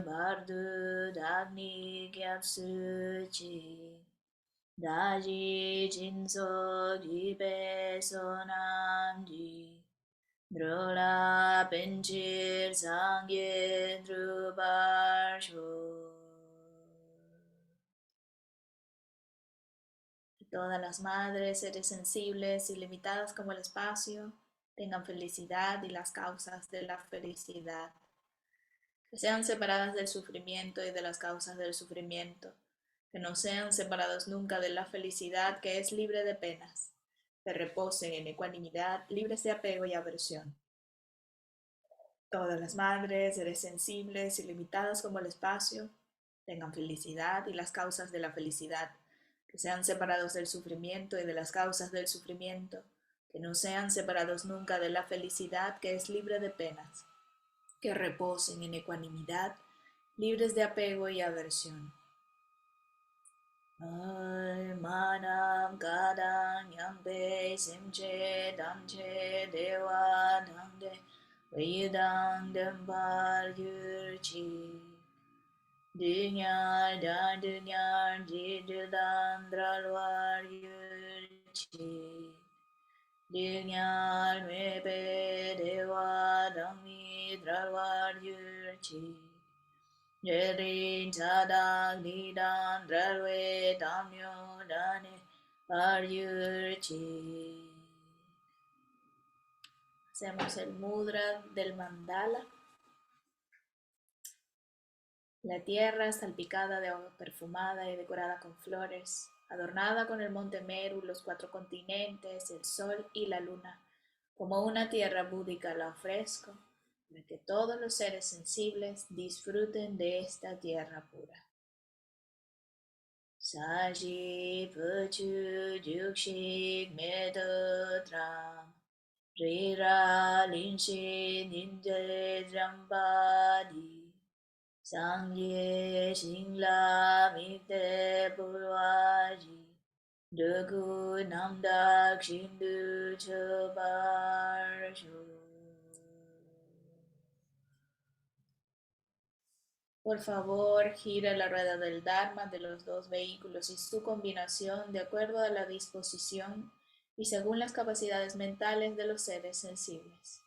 bardu dagni gyatsu chi daji jinso gibe sonamji drola penchir sangye drubarsho. Todas las madres, seres sensibles y limitadas como el espacio, tengan felicidad y las causas de la felicidad. Que sean separadas del sufrimiento y de las causas del sufrimiento. Que no sean separados nunca de la felicidad que es libre de penas. Que reposen en ecuanimidad, libres de apego y aversión. Todas las madres, seres sensibles y limitadas como el espacio, tengan felicidad y las causas de la felicidad. Que sean separados del sufrimiento y de las causas del sufrimiento, que no sean separados nunca de la felicidad que es libre de penas, que reposen en ecuanimidad, libres de apego y aversión. Manam gadang yangbe simche damche dewa dangde vedang dembar yurchi. Dünya da dünya cidden dralvar yürçi. Dünya mebe deva dami dralvar yürçi. Jerin çadak nidan dralve damyo dane var yürçi. Hacemos el mudra del mandala. La tierra salpicada de agua perfumada y decorada con flores, adornada con el monte Meru, los 4 continentes, el sol y la luna. Como una tierra búdica la ofrezco, para que todos los seres sensibles disfruten de esta tierra pura. Saji Puchu Yukshik Medotram Rira Linshi Ninja Drambadi Sangye Shingla Mikte Purwaji Dugu Namdak Shindu Chobarshu. Por favor, gira la rueda del Dharma de los 2 vehículos y su combinación de acuerdo a la disposición y según las capacidades mentales de los seres sensibles.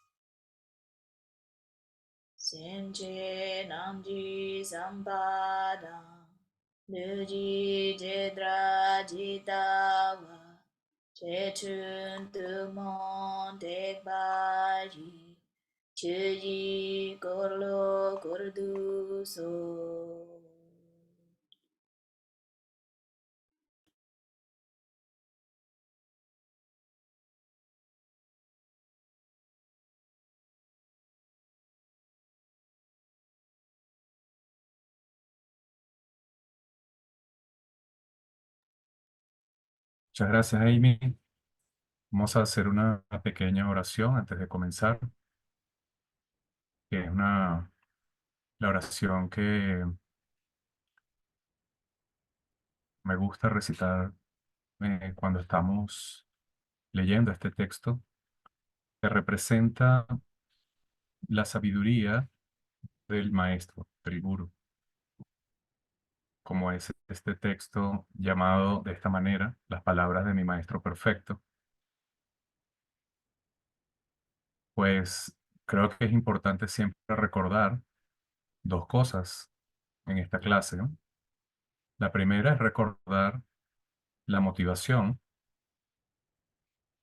Senche Namji Sampadam Nuji Jedra Jitawa Chechun Tumon Tekbaji Chuji Korlo Korduso. Muchas gracias, Amy. Vamos a hacer una pequeña oración antes de comenzar, que es la oración que me gusta recitar cuando estamos leyendo este texto, que representa la sabiduría del maestro, del gurú, como es este texto llamado de esta manera, las palabras de mi maestro perfecto. Pues creo que es importante siempre recordar 2 cosas en esta clase, ¿no? La primera es recordar la motivación.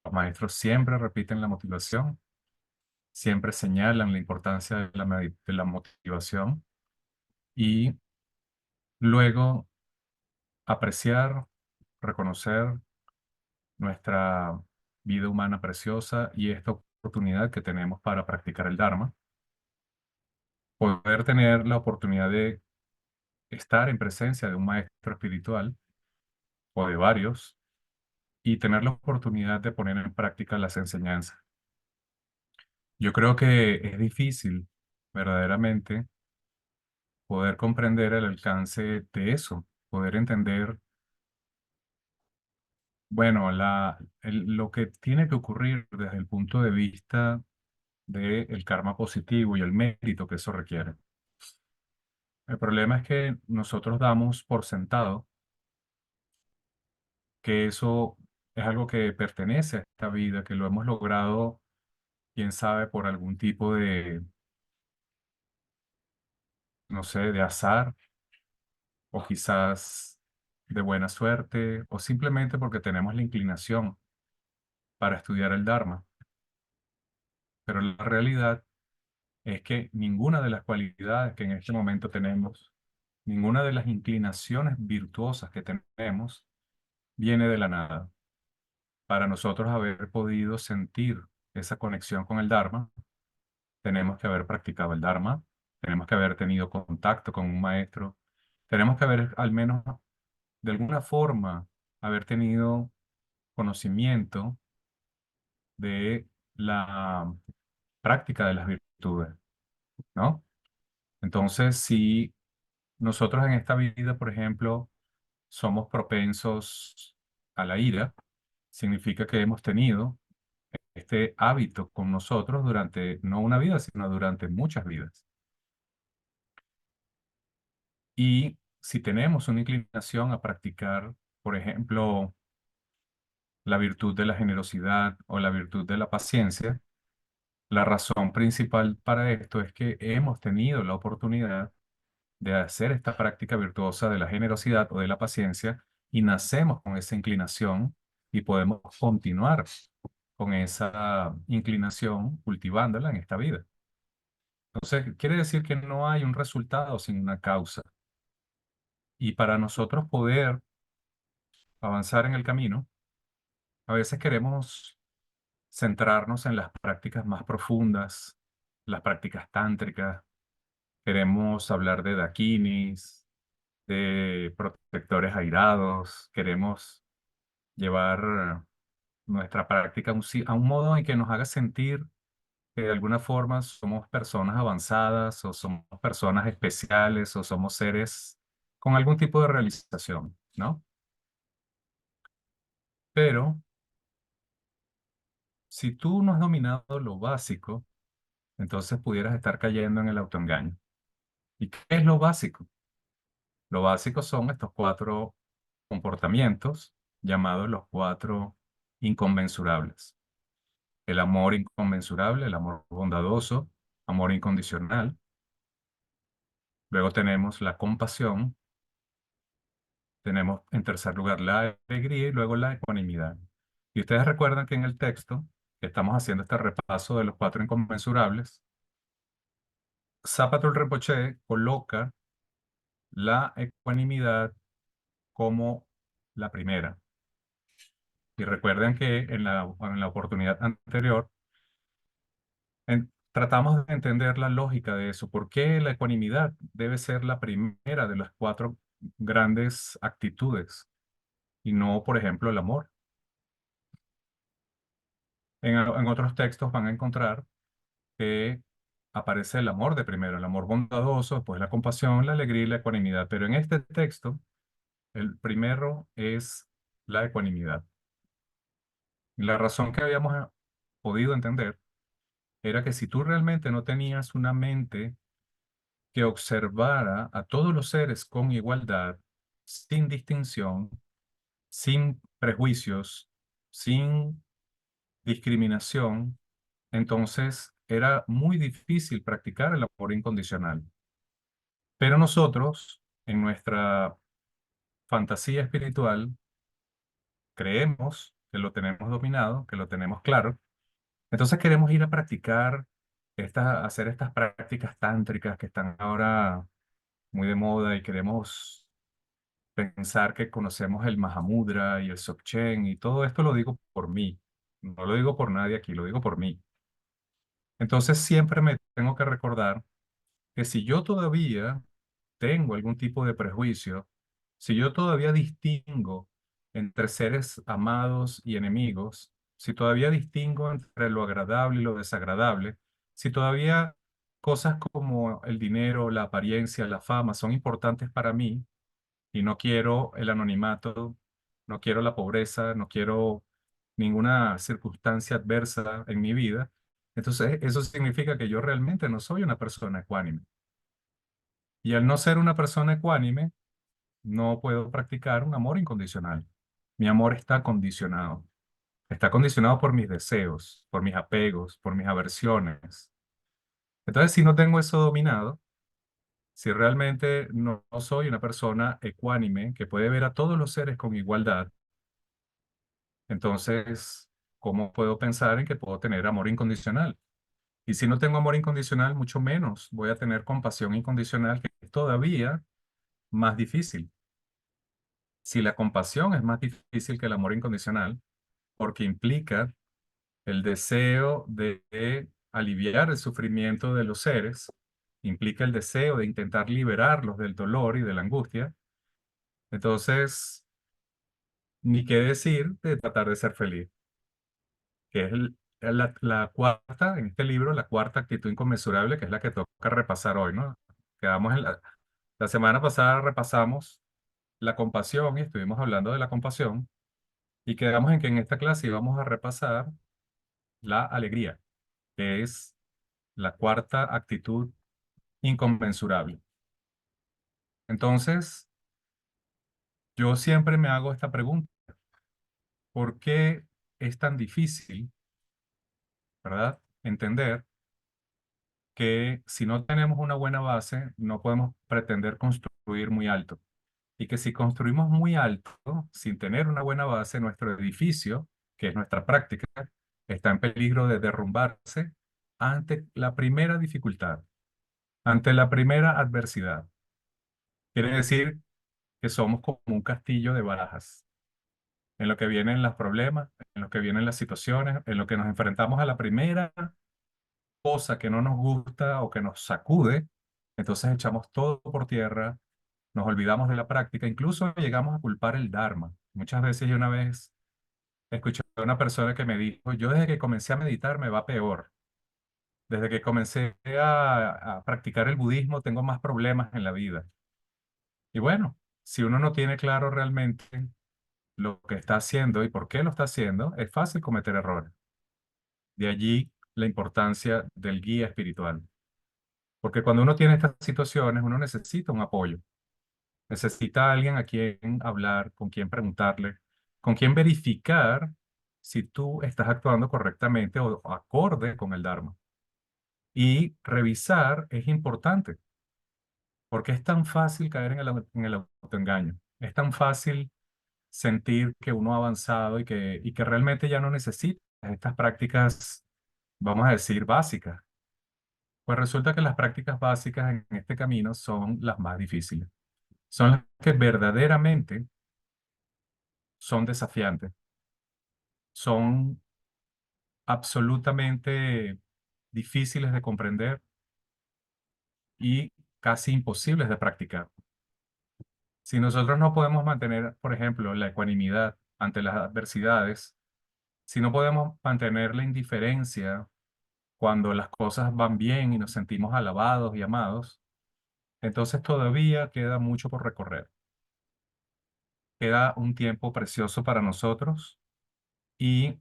Los maestros siempre repiten la motivación, siempre señalan la importancia de la motivación y luego apreciar, reconocer nuestra vida humana preciosa y esta oportunidad que tenemos para practicar el Dharma. Poder tener la oportunidad de estar en presencia de un maestro espiritual o de varios y tener la oportunidad de poner en práctica las enseñanzas. Yo creo que es difícil verdaderamente poder comprender el alcance de eso, poder entender, bueno, lo que tiene que ocurrir desde el punto de vista del karma positivo y el mérito que eso requiere. El problema es que nosotros damos por sentado que eso es algo que pertenece a esta vida, que lo hemos logrado, quién sabe, por algún tipo de, no sé, de azar, o quizás de buena suerte, o simplemente porque tenemos la inclinación para estudiar el Dharma. Pero la realidad es que ninguna de las cualidades que en este momento tenemos, ninguna de las inclinaciones virtuosas que tenemos, viene de la nada. Para nosotros haber podido sentir esa conexión con el Dharma, tenemos que haber practicado el Dharma, tenemos que haber tenido contacto con un maestro, tenemos que haber al menos de alguna forma haber tenido conocimiento de la práctica de las virtudes, ¿no? Entonces, si nosotros en esta vida, por ejemplo, somos propensos a la ira, significa que hemos tenido este hábito con nosotros durante no una vida, sino durante muchas vidas. Y si tenemos una inclinación a practicar, por ejemplo, la virtud de la generosidad o la virtud de la paciencia, la razón principal para esto es que hemos tenido la oportunidad de hacer esta práctica virtuosa de la generosidad o de la paciencia y nacemos con esa inclinación y podemos continuar con esa inclinación cultivándola en esta vida. Entonces, quiere decir que no hay un resultado sin una causa. Y para nosotros poder avanzar en el camino, a veces queremos centrarnos en las prácticas más profundas, las prácticas tántricas. Queremos hablar de dakinis, de protectores airados. Queremos llevar nuestra práctica a un modo en que nos haga sentir que de alguna forma somos personas avanzadas o somos personas especiales o somos seres con algún tipo de realización, ¿no? Pero si tú no has dominado lo básico, entonces pudieras estar cayendo en el autoengaño. ¿Y qué es lo básico? Lo básico son estos cuatro comportamientos llamados los cuatro inconmensurables. El amor inconmensurable, el amor bondadoso, amor incondicional. Luego tenemos la compasión. Tenemos en tercer lugar la alegría y luego la ecuanimidad. Y ustedes recuerdan que en el texto que estamos haciendo este repaso de los cuatro inconmensurables, Zapatul Rinpoche coloca la ecuanimidad como la primera. Y recuerden que en la oportunidad anterior tratamos de entender la lógica de eso. ¿Por qué la ecuanimidad debe ser la primera de las cuatro grandes actitudes y no, por ejemplo, el amor? En otros textos van a encontrar que aparece el amor de primero, el amor bondadoso, después la compasión, la alegría y la ecuanimidad. Pero en este texto, el primero es la ecuanimidad. Y la razón que habíamos podido entender era que si tú realmente no tenías una mente que observara a todos los seres con igualdad, sin distinción, sin prejuicios, sin discriminación, entonces era muy difícil practicar el amor incondicional. Pero nosotros, en nuestra fantasía espiritual, creemos que lo tenemos dominado, que lo tenemos claro. Entonces queremos ir a practicar, hacer estas prácticas tántricas que están ahora muy de moda y queremos pensar que conocemos el Mahamudra y el Dzogchen y todo esto lo digo por mí. No lo digo por nadie aquí, lo digo por mí. Entonces siempre me tengo que recordar que si yo todavía tengo algún tipo de prejuicio, si yo todavía distingo entre seres amados y enemigos, si todavía distingo entre lo agradable y lo desagradable, si todavía cosas como el dinero, la apariencia, la fama son importantes para mí y no quiero el anonimato, no quiero la pobreza, no quiero ninguna circunstancia adversa en mi vida, entonces eso significa que yo realmente no soy una persona ecuánime. Y al no ser una persona ecuánime, no puedo practicar un amor incondicional. Mi amor está condicionado. Está condicionado por mis deseos, por mis apegos, por mis aversiones. Entonces, si no tengo eso dominado, si realmente no soy una persona ecuánime que puede ver a todos los seres con igualdad, entonces, ¿cómo puedo pensar en que puedo tener amor incondicional? Y si no tengo amor incondicional, mucho menos voy a tener compasión incondicional, que es todavía más difícil. Si la compasión es más difícil que el amor incondicional, porque implica el deseo de aliviar el sufrimiento de los seres, implica el deseo de intentar liberarlos del dolor y de la angustia, entonces, ni qué decir de tratar de ser feliz, que es la cuarta, en este libro, la cuarta actitud inconmensurable, que es la que toca repasar hoy, ¿no? Quedamos la semana pasada repasamos la compasión y estuvimos hablando de la compasión y quedamos en que en esta clase íbamos a repasar la alegría, que es la cuarta actitud inconmensurable. Entonces, yo siempre me hago esta pregunta: ¿por qué es tan difícil, verdad, entender que si no tenemos una buena base, no podemos pretender construir muy alto? Y que si construimos muy alto, sin tener una buena base, nuestro edificio, que es nuestra práctica, está en peligro de derrumbarse ante la primera dificultad, ante la primera adversidad. Quiere decir que somos como un castillo de barajas, en lo que vienen los problemas, en lo que vienen las situaciones, en lo que nos enfrentamos a la primera cosa que no nos gusta o que nos sacude, entonces echamos todo por tierra, nos olvidamos de la práctica, incluso llegamos a culpar el Dharma. Muchas veces yo una vez escuché a una persona que me dijo: yo desde que comencé a meditar me va peor. Desde que comencé a practicar el budismo tengo más problemas en la vida. Y bueno, si uno no tiene claro realmente lo que está haciendo y por qué lo está haciendo, es fácil cometer errores. De allí la importancia del guía espiritual. Porque cuando uno tiene estas situaciones, uno necesita un apoyo. Necesita a alguien a quien hablar, con quien preguntarle, con quien verificar si tú estás actuando correctamente o acorde con el Dharma. Y revisar es importante, porque es tan fácil caer en el autoengaño. Es tan fácil sentir que uno ha avanzado y que realmente ya no necesita estas prácticas, vamos a decir, básicas. Pues resulta que las prácticas básicas en este camino son las más difíciles. Son las que verdaderamente son desafiantes, son absolutamente difíciles de comprender y casi imposibles de practicar. Si nosotros no podemos mantener, por ejemplo, la ecuanimidad ante las adversidades, si no podemos mantener la indiferencia cuando las cosas van bien y nos sentimos alabados y amados, entonces todavía queda mucho por recorrer. Queda un tiempo precioso para nosotros y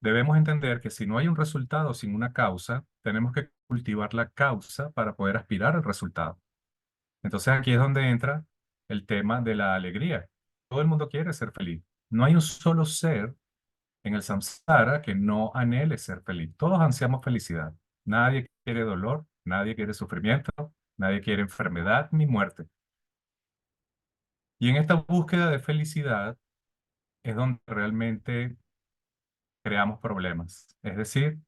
debemos entender que si no hay un resultado sin una causa, tenemos que cultivar la causa para poder aspirar al resultado. Entonces aquí es donde entra el tema de la alegría. Todo el mundo quiere ser feliz. No hay un solo ser en el samsara que no anhele ser feliz. Todos ansiamos felicidad. Nadie quiere dolor, nadie quiere sufrimiento, nadie quiere enfermedad ni muerte. Y en esta búsqueda de felicidad es donde realmente creamos problemas. Es decir,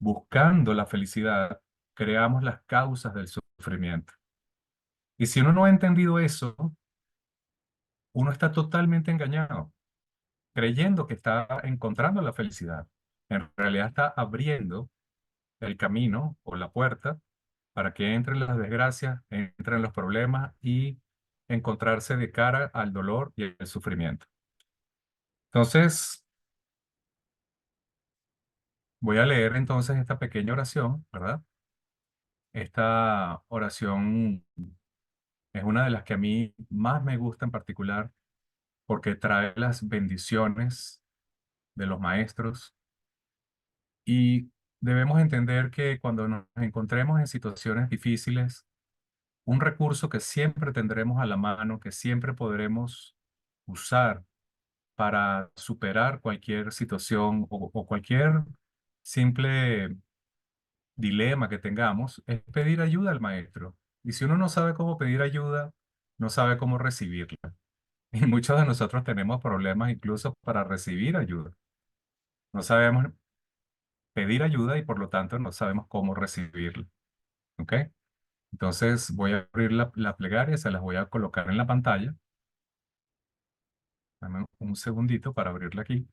buscando la felicidad, creamos las causas del sufrimiento. Y si uno no ha entendido eso, uno está totalmente engañado, creyendo que está encontrando la felicidad. En realidad está abriendo el camino o la puerta para que entren las desgracias, entren los problemas y encontrarse de cara al dolor y al sufrimiento. Entonces, voy a leer entonces esta pequeña oración, ¿verdad? Esta oración es una de las que a mí más me gusta en particular porque trae las bendiciones de los maestros y debemos entender que cuando nos encontremos en situaciones difíciles, un recurso que siempre tendremos a la mano, que siempre podremos usar para superar cualquier situación o cualquier simple dilema que tengamos, es pedir ayuda al maestro. Y si uno no sabe cómo pedir ayuda, no sabe cómo recibirla. Y muchos de nosotros tenemos problemas incluso para recibir ayuda. No sabemos pedir ayuda y por lo tanto no sabemos cómo recibirla. ¿Ok? Entonces voy a abrir la plegaria, se las voy a colocar en la pantalla. Dame un segundito para abrirla aquí.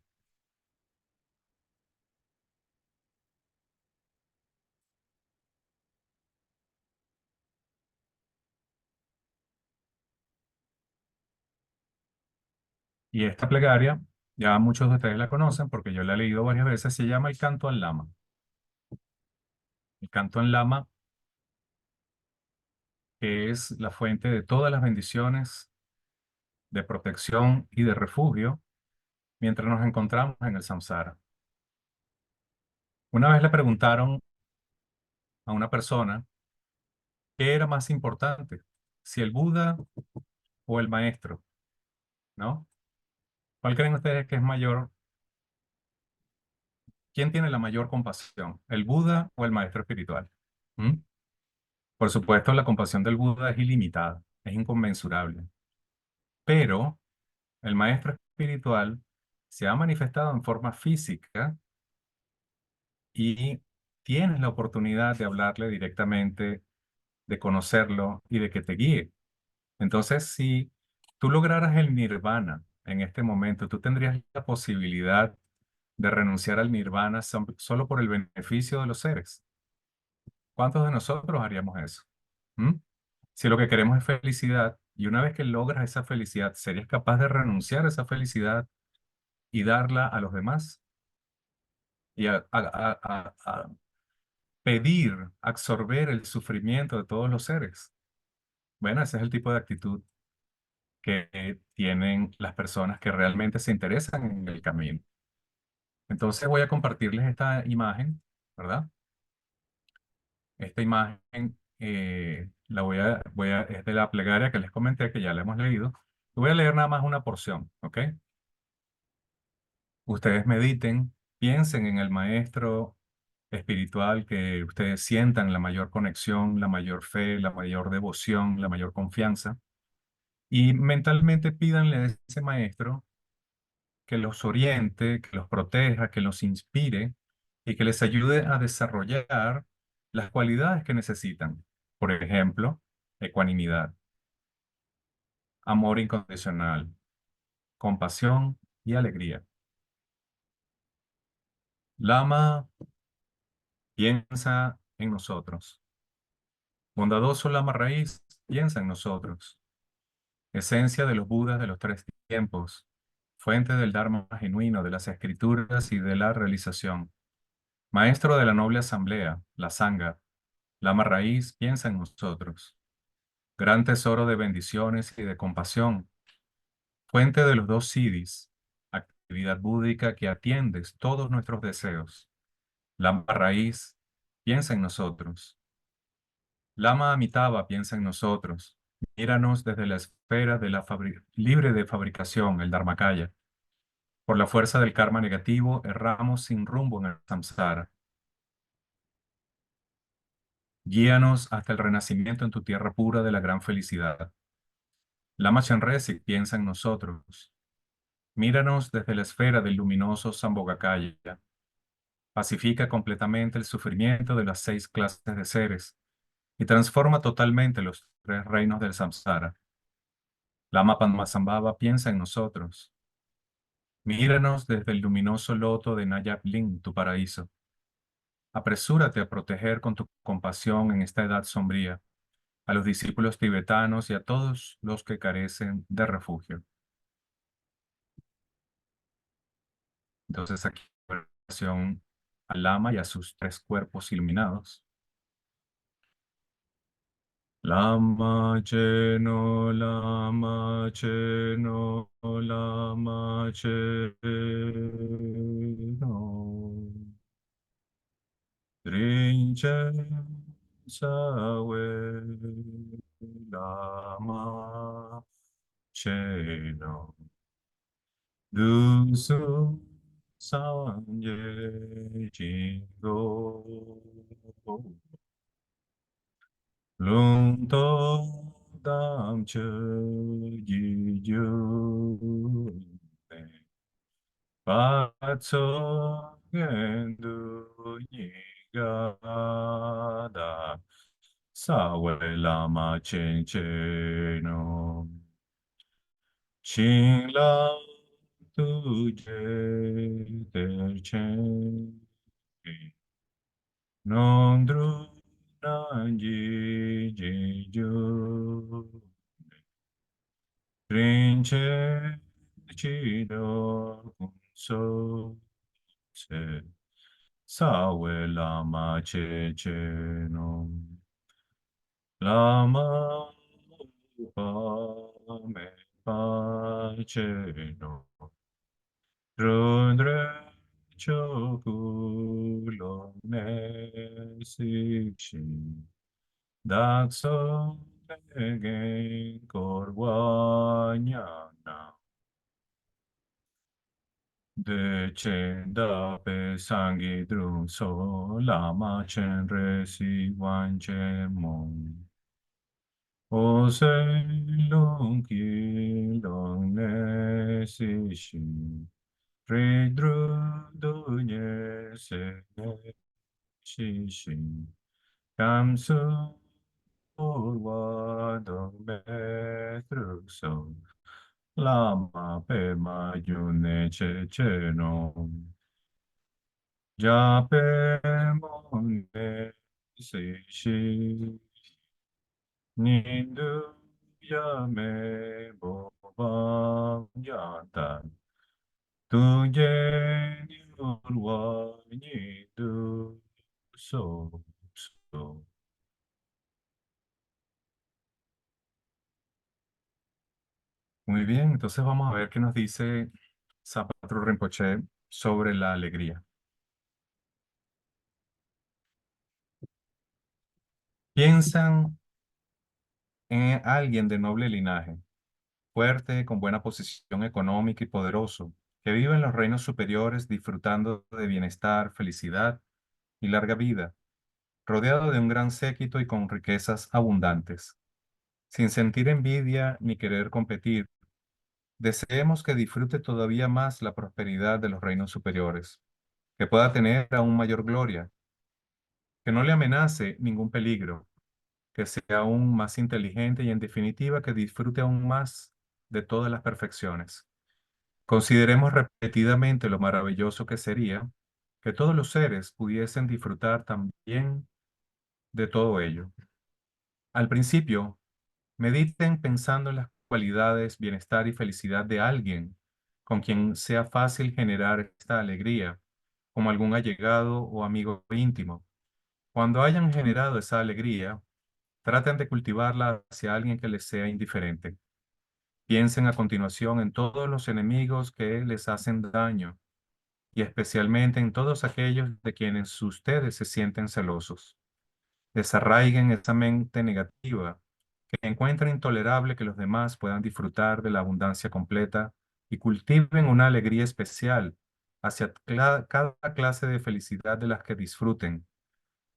Y esta plegaria, ya muchos de ustedes la conocen porque yo la he leído varias veces, se llama el Canto al Lama. El Canto al Lama, que es la fuente de todas las bendiciones, de protección y de refugio mientras nos encontramos en el samsara. Una vez le preguntaron a una persona qué era más importante, si el Buda o el maestro, ¿no? ¿Cuál creen ustedes que es mayor? ¿Quién tiene la mayor compasión, el Buda o el maestro espiritual? ¿Mm? Por supuesto, la compasión del Buda es ilimitada, es inconmensurable, pero el maestro espiritual se ha manifestado en forma física y tienes la oportunidad de hablarle directamente, de conocerlo y de que te guíe. Entonces, si tú lograras el nirvana en este momento, tú tendrías la posibilidad de renunciar al nirvana solo por el beneficio de los seres. ¿Cuántos de nosotros haríamos eso? ¿Mm? Si lo que queremos es felicidad, y una vez que logras esa felicidad, ¿serías capaz de renunciar a esa felicidad y darla a los demás? Y a pedir, absorber el sufrimiento de todos los seres. Bueno, ese es el tipo de actitud que tienen las personas que realmente se interesan en el camino. Entonces voy a compartirles esta imagen, ¿verdad? Esta imagen la es de la plegaria que les comenté, que ya la hemos leído. Voy a leer nada más una porción, ¿ok? Ustedes mediten, piensen en el maestro espiritual que ustedes sientan la mayor conexión, la mayor fe, la mayor devoción, la mayor confianza. Y mentalmente pídanle a ese maestro que los oriente, que los proteja, que los inspire y que les ayude a desarrollar las cualidades que necesitan. Por ejemplo, ecuanimidad, amor incondicional, compasión y alegría. Lama piensa en nosotros. Bondadoso Lama Raíz piensa en nosotros. Esencia de los Budas de los tres tiempos. Fuente del Dharma genuino, de las escrituras y de la realización. Maestro de la noble asamblea, la Sangha. Lama Raíz piensa en nosotros. Gran tesoro de bendiciones y de compasión. Fuente de los dos siddhis. Actividad búdica que atiendes todos nuestros deseos. Lama Raíz piensa en nosotros. Lama Amitabha piensa en nosotros. Míranos desde la esfera de la libre de fabricación, el Dharmakaya. Por la fuerza del karma negativo, erramos sin rumbo en el samsara. Guíanos hasta el renacimiento en tu tierra pura de la gran felicidad. Lama Chanresi piensa en nosotros. Míranos desde la esfera del luminoso Sambhogakaya. Pacifica completamente el sufrimiento de las 6 clases de seres y transforma totalmente los 3 reinos del samsara. Lama Padmasambhava piensa en nosotros. Míranos desde el luminoso loto de Nayab Ling, tu paraíso. Apresúrate a proteger con tu compasión en esta edad sombría a los discípulos tibetanos y a todos los que carecen de refugio. Entonces aquí oración al Lama y a sus 3 cuerpos iluminados. Lama Cheno, Lama Cheno, Lama Cheno. Trinche Sawe. lama cheno. Dusu sanje jingo. Lung to dam che ji ju. Patso gendu yigada. Sawe lama chen che no. Ching lao tu je ter chen. Non dru nan ji ji ju. Rinche chi do kun so se. Sawe lama che che no. Lama upa me pa che no. Rudra choku lo ne sikshi. Dakso tege korwanyana. De chen da pe sangi drum so lama chen re si wan chen mong. O se long ki long ne si shi. Re dru du nye se ne shi shi. Kam su wa dong me tru so. Lama pe ma yune che che no. Ja pe mon ne se shi. Nindu ya me bo ba ya ta. Tu ye ni wa ni du so so. Muy bien, entonces vamos a ver qué nos dice Zapatro Rinpoche sobre la alegría. Piensan en alguien de noble linaje, fuerte, con buena posición económica y poderoso, que vive en los reinos superiores disfrutando de bienestar, felicidad y larga vida, rodeado de un gran séquito y con riquezas abundantes. Sin sentir envidia ni querer competir, deseemos que disfrute todavía más la prosperidad de los reinos superiores, que pueda tener aún mayor gloria, que no le amenace ningún peligro, que sea aún más inteligente y en definitiva que disfrute aún más de todas las perfecciones. Consideremos repetidamente lo maravilloso que sería que todos los seres pudiesen disfrutar también de todo ello. Al principio, mediten pensando en las cualidades, bienestar y felicidad de alguien con quien sea fácil generar esta alegría, como algún allegado o amigo íntimo. Cuando hayan generado esa alegría, traten de cultivarla hacia alguien que les sea indiferente. Piensen a continuación en todos los enemigos que les hacen daño y especialmente en todos aquellos de quienes ustedes se sienten celosos. Desarraiguen esa mente negativa que encuentra intolerable que los demás puedan disfrutar de la abundancia completa y cultiven una alegría especial hacia cada clase de felicidad de las que disfruten.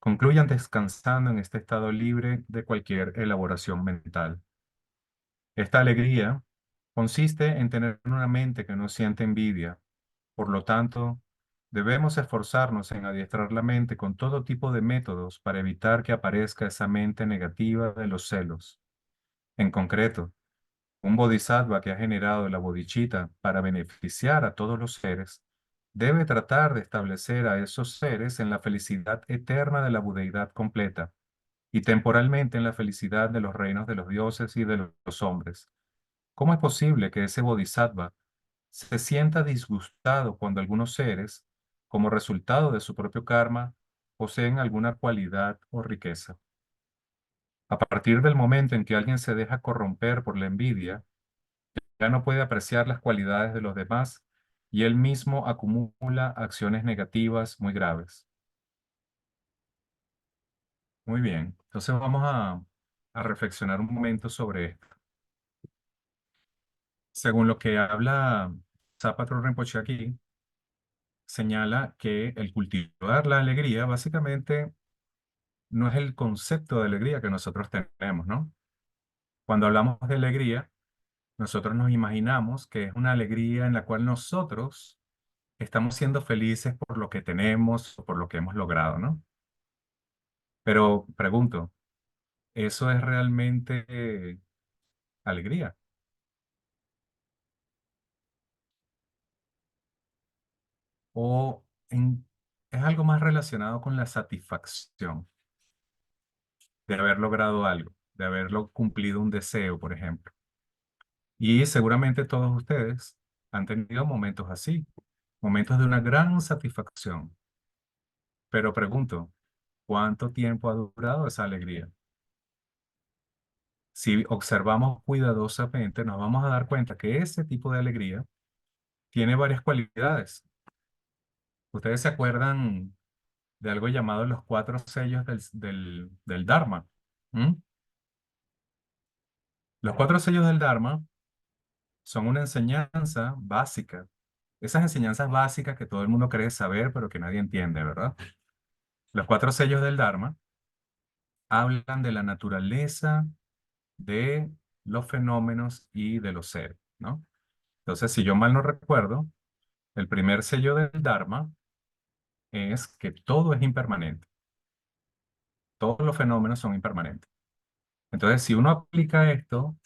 Concluyan descansando en este estado libre de cualquier elaboración mental. Esta alegría consiste en tener una mente que no siente envidia. Por lo tanto, debemos esforzarnos en adiestrar la mente con todo tipo de métodos para evitar que aparezca esa mente negativa de los celos. En concreto, un bodhisattva que ha generado la bodhicitta para beneficiar a todos los seres, debe tratar de establecer a esos seres en la felicidad eterna de la budeidad completa y temporalmente en la felicidad de los reinos de los dioses y de los hombres. ¿Cómo es posible que ese bodhisattva se sienta disgustado cuando algunos seres, como resultado de su propio karma, poseen alguna cualidad o riqueza? A partir del momento en que alguien se deja corromper por la envidia, ya no puede apreciar las cualidades de los demás y él mismo acumula acciones negativas muy graves. Muy bien, entonces vamos a a reflexionar un momento sobre esto. Según lo que habla Zapatero Rinpoche aquí, señala que el cultivar la alegría básicamente no es el concepto de alegría que nosotros tenemos, ¿no? Cuando hablamos de alegría, nosotros nos imaginamos que es una alegría en la cual nosotros estamos siendo felices por lo que tenemos o por lo que hemos logrado, ¿no? Pero pregunto, ¿eso es realmente alegría? ¿O es algo más relacionado con la satisfacción de haber logrado algo, de haberlo cumplido un deseo, por ejemplo? Y seguramente todos ustedes han tenido momentos así, momentos de una gran satisfacción. Pero pregunto, ¿cuánto tiempo ha durado esa alegría? Si observamos cuidadosamente, nos vamos a dar cuenta que ese tipo de alegría tiene varias cualidades. ¿Ustedes se acuerdan de algo llamado los cuatro sellos del Dharma? ¿Mm? Los cuatro sellos del Dharma son una enseñanza básica. Esas enseñanzas básicas que todo el mundo cree saber, pero que nadie entiende, ¿verdad? Los cuatro sellos del Dharma hablan de la naturaleza de los fenómenos y de los seres, ¿no? Entonces, si yo mal no recuerdo, el primer sello del Dharma es que todo es impermanente. Todos los fenómenos son impermanentes. Entonces, si uno aplica esto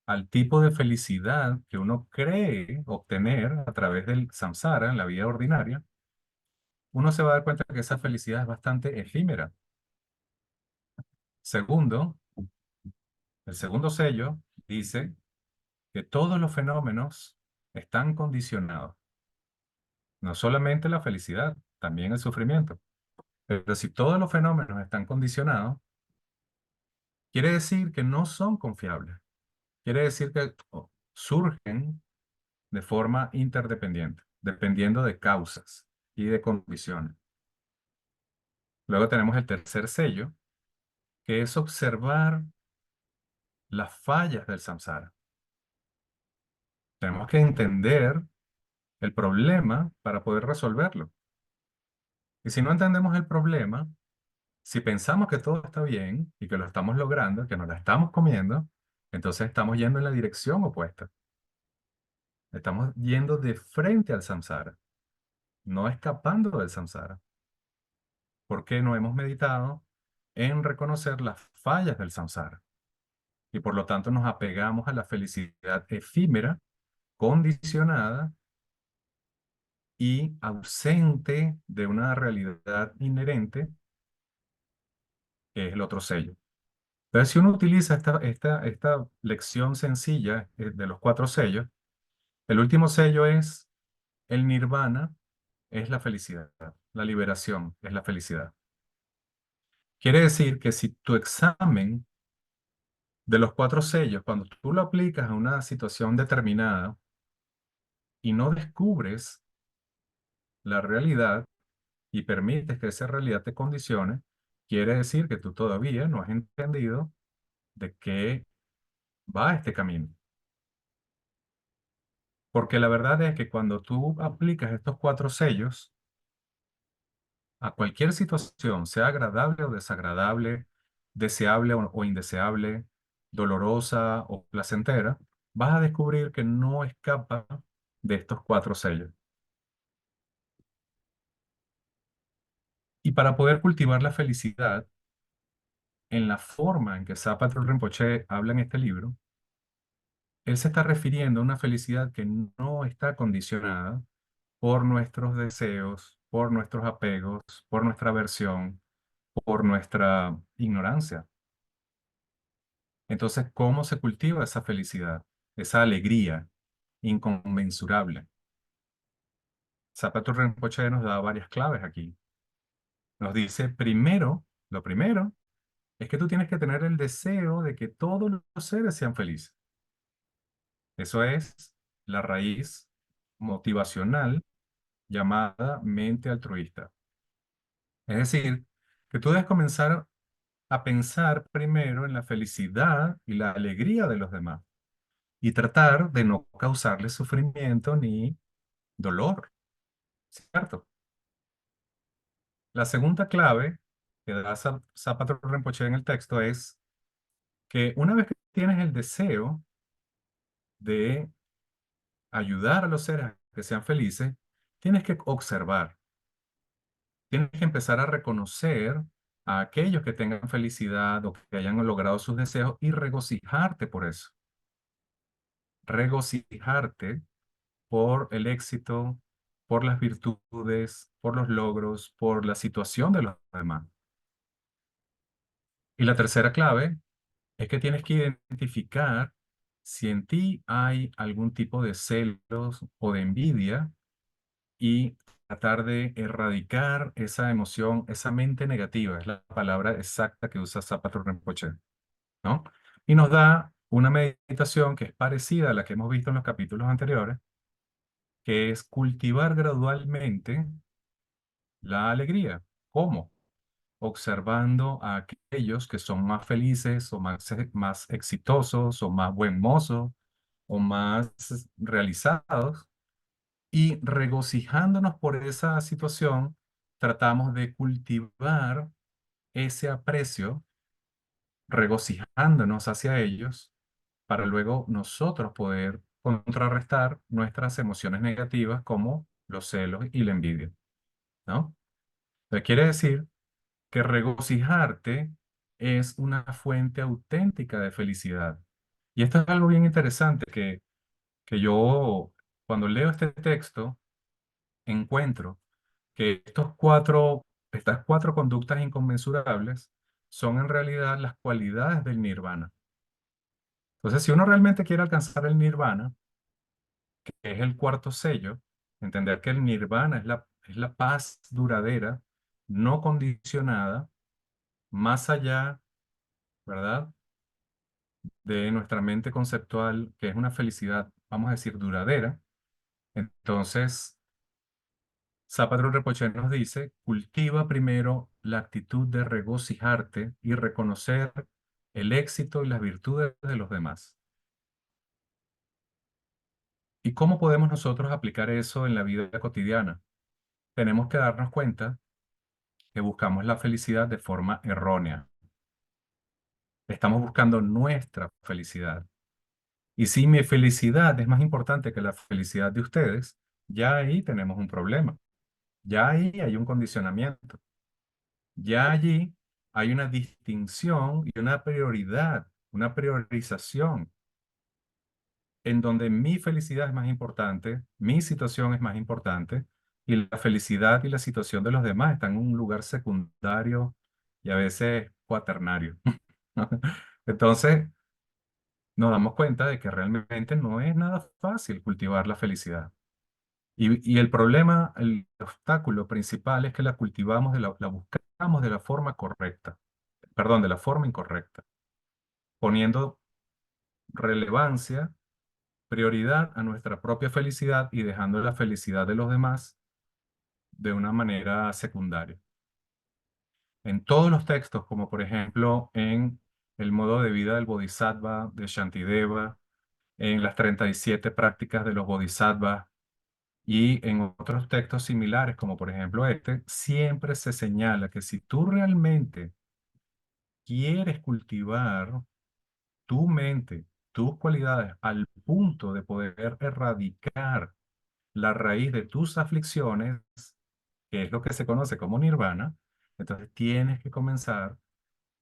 al tipo de felicidad que uno cree obtener a través del samsara en la vida ordinaria, uno se va a dar cuenta que esa felicidad es bastante efímera. Segundo, el segundo sello dice que todos los fenómenos están condicionados. No solamente la felicidad, también el sufrimiento. Pero si todos los fenómenos están condicionados, quiere decir que no son confiables. Quiere decir que surgen de forma interdependiente, dependiendo de causas y de condiciones. Luego tenemos el tercer sello, que es observar las fallas del samsara. Tenemos que entender el problema para poder resolverlo. Y si no entendemos el problema, si pensamos que todo está bien y que lo estamos logrando, que nos la estamos comiendo, entonces estamos yendo en la dirección opuesta. Estamos yendo de frente al samsara, no escapando del samsara. Porque no hemos meditado en reconocer las fallas del samsara. Y por lo tanto nos apegamos a la felicidad efímera, condicionada y ausente de una realidad inherente, que es el otro sello. Entonces, si uno utiliza esta lección sencilla de los cuatro sellos, el último sello es el nirvana, es la felicidad. La liberación es la felicidad. Quiere decir que si tu examen de los cuatro sellos, cuando tú lo aplicas a una situación determinada y no descubres la realidad y permites que esa realidad te condicione, quiere decir que tú todavía no has entendido de qué va este camino. Porque la verdad es que cuando tú aplicas estos cuatro sellos a cualquier situación, sea agradable o desagradable, deseable o indeseable, dolorosa o placentera, vas a descubrir que no escapa de estos cuatro sellos. Y para poder cultivar la felicidad en la forma en que Zapatero Rinpoche habla en este libro, él se está refiriendo a una felicidad que no está condicionada por nuestros deseos, por nuestros apegos, por nuestra aversión, por nuestra ignorancia. Entonces, ¿cómo se cultiva esa felicidad, esa alegría inconmensurable? Zapatero Rinpoche nos da varias claves aquí. Nos dice, primero, lo primero, es que tú tienes que tener el deseo de que todos los seres sean felices. Eso es la raíz motivacional llamada mente altruista. Es decir, que tú debes comenzar a pensar primero en la felicidad y la alegría de los demás y tratar de no causarles sufrimiento ni dolor, ¿cierto? La segunda clave que da Zapato Rinpoche en el texto es que una vez que tienes el deseo de ayudar a los seres a que sean felices, tienes que observar, tienes que empezar a reconocer a aquellos que tengan felicidad o que hayan logrado sus deseos y regocijarte por eso. Regocijarte por el éxito, por las virtudes, por los logros, por la situación de los demás. Y la tercera clave es que tienes que identificar si en ti hay algún tipo de celos o de envidia y tratar de erradicar esa emoción, esa mente negativa, es la palabra exacta que usa Zapato Rinpoche, ¿no? Y nos da una meditación que es parecida a la que hemos visto en los capítulos anteriores, que es cultivar gradualmente la alegría. ¿Cómo? Observando a aquellos que son más felices o más exitosos o más buen mozos o más realizados y regocijándonos por esa situación, tratamos de cultivar ese aprecio, regocijándonos hacia ellos para luego nosotros poder contrarrestar nuestras emociones negativas como los celos y la envidia, ¿no? Entonces quiere decir que regocijarte es una fuente auténtica de felicidad. Y esto es algo bien interesante que yo, cuando leo este texto, encuentro que estas cuatro conductas inconmensurables son en realidad las cualidades del nirvana. Entonces, si uno realmente quiere alcanzar el nirvana, que es el cuarto sello, entender que el nirvana es la paz duradera, no condicionada, más allá, ¿verdad?, de nuestra mente conceptual, que es una felicidad, vamos a decir, duradera. Entonces, Zapato Rinpoche nos dice, cultiva primero la actitud de regocijarte y reconocer el éxito y las virtudes de los demás. ¿Y cómo podemos nosotros aplicar eso en la vida cotidiana? Tenemos que darnos cuenta que buscamos la felicidad de forma errónea. Estamos buscando nuestra felicidad. Y si mi felicidad es más importante que la felicidad de ustedes, ya ahí tenemos un problema. Ya ahí hay un condicionamiento. Ya allí hay una distinción y una prioridad, una priorización, en donde mi felicidad es más importante, mi situación es más importante, y la felicidad y la situación de los demás están en un lugar secundario y a veces cuaternario. Entonces, nos damos cuenta de que realmente no es nada fácil cultivar la felicidad. Y el problema, el obstáculo principal es que la cultivamos, la buscamos de la forma correcta, perdón, de la forma incorrecta, poniendo relevancia, prioridad a nuestra propia felicidad y dejando la felicidad de los demás de una manera secundaria. En todos los textos, como por ejemplo en el modo de vida del Bodhisattva de Shantideva, en las 37 prácticas de los Bodhisattvas y en otros textos similares, como por ejemplo este, siempre se señala que si tú realmente quieres cultivar tu mente, tus cualidades al punto de poder erradicar la raíz de tus aflicciones, que es lo que se conoce como nirvana, entonces tienes que comenzar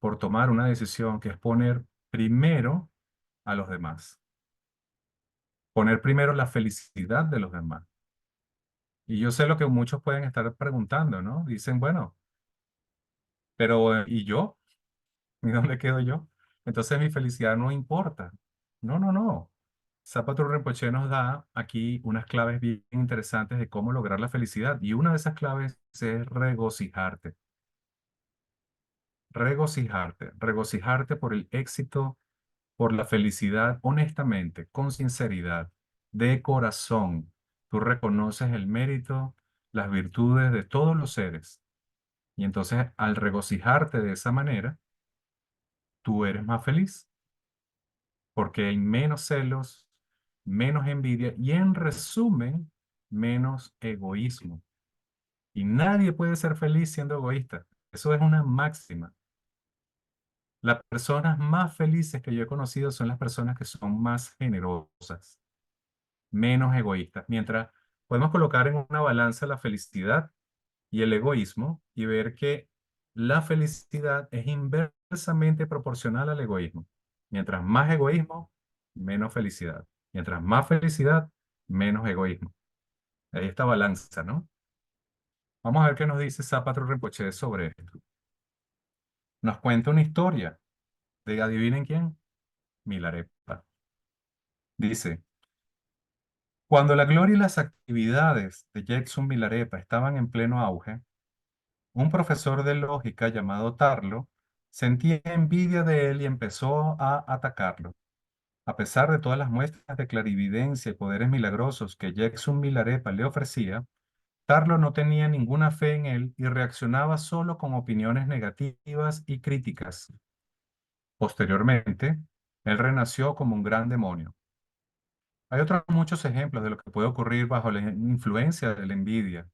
por tomar una decisión que es poner primero a los demás, poner primero la felicidad de los demás. Y yo sé lo que muchos pueden estar preguntando, ¿no? Dicen, bueno, pero ¿y yo? ¿Y dónde quedo yo? Entonces mi felicidad no importa. No, no, no. Zapato Rinpoche nos da aquí unas claves bien interesantes de cómo lograr la felicidad. Y una de esas claves es regocijarte. Regocijarte. Regocijarte por el éxito, por la felicidad, honestamente, con sinceridad, de corazón. Tú reconoces el mérito, las virtudes de todos los seres. Y entonces, al regocijarte de esa manera, tú eres más feliz, porque hay menos celos, menos envidia y en resumen, menos egoísmo. Y nadie puede ser feliz siendo egoísta. Eso es una máxima. Las personas más felices que yo he conocido son las personas que son más generosas, menos egoístas. Mientras podemos colocar en una balanza la felicidad y el egoísmo y ver que la felicidad es inversamente proporcional al egoísmo. Mientras más egoísmo, menos felicidad. Mientras más felicidad, menos egoísmo. Ahí está balanza, ¿no? Vamos a ver qué nos dice Zapatero Rinpoche sobre esto. Nos cuenta una historia de, adivinen quién, Milarepa. Dice, cuando la gloria y las actividades de Jetsun Milarepa estaban en pleno auge, un profesor de lógica llamado Tarlo sentía envidia de él y empezó a atacarlo. A pesar de todas las muestras de clarividencia y poderes milagrosos que Jetsun Milarepa le ofrecía, Tarlo no tenía ninguna fe en él y reaccionaba solo con opiniones negativas y críticas. Posteriormente, él renació como un gran demonio. Hay otros muchos ejemplos de lo que puede ocurrir bajo la influencia de la envidia,